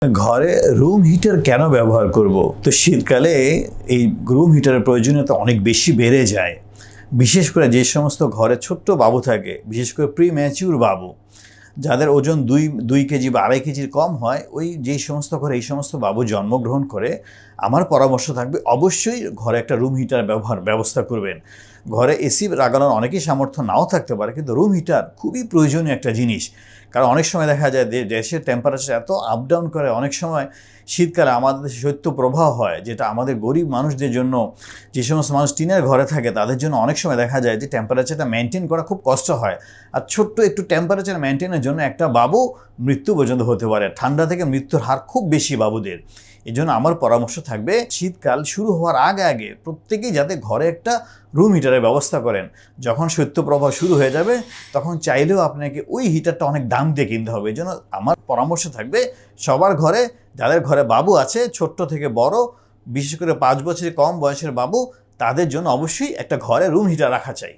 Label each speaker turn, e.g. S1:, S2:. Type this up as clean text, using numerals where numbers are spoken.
S1: ঘরে room heater কেন ব্যবহার করব? তো শীতকালে এই রুম হিটারের প্রয়োজনীয়তা অনেক বেশি বেড়ে যায়। বিশেষ করে যে সমস্ত ঘরে ছোট্ট বাবু থাকে, বিশেষ করে প্রি ম্যাচিউর বাবু, যাদের ওজন 2 কেজি বা 2.5 কেজির কম হয়, ওই যেই সমস্ত ঘরে এই সমস্ত বাবু জন্মগ্রহণ করে, আমার পরামর্শ থাকবে অবশ্যই ঘরে একটা রুম হিটার ব্যবস্থা করবেন। ঘরে এসি লাগানোর অনেকেই সামর্থ্য নাও থাকতে পারে, কিন্তু রুম হিটার খুবই প্রয়োজনীয় একটা জিনিস। কারণ অনেক সময় দেখা যায় যে দেশের টেম্পারেচার এত আপ ডাউন করে, অনেক সময় শীতকালে আমাদের দেশে শৈত্যপ্রবাহ হয়, যেটা আমাদের গরিব মানুষদের জন্য, যে সমস্ত মানুষ টিনের ঘরে থাকে তাদের জন্য অনেক সময় দেখা যায় যে টেম্পারেচারটা মেনটেন করা খুব কষ্ট হয়। আর ছোট্ট একটু টেম্পারেচার মেনটেনের জন্য একটা বাবু মৃত্যু পর্যন্ত হতে পারে। ঠান্ডা থেকে মৃত্যুর হার খুব বেশি বাবুদের। এই জন্য আমার পরামর্শ থাকবে, শীতকাল শুরু হওয়ার আগে আগে প্রত্যেকেই যাতে ঘরে একটা রুম হিটারের ব্যবস্থা করেন। যখন শৈত্যপ্রবাহ শুরু হয়ে যাবে, তখন চাইলেও আপনাকে ওই হিটারটা অনেক দাম দিয়ে কিনতে হবে। এই জন্য আমার পরামর্শ থাকবে, সবার ঘরে, যাদের ঘরে বাবু আছে ছোট্ট থেকে বড়, বিশেষ করে 5 বছরের কম বয়সের বাবু, তাদের জন্য অবশ্যই একটা ঘরে রুম হিটার রাখা চাই।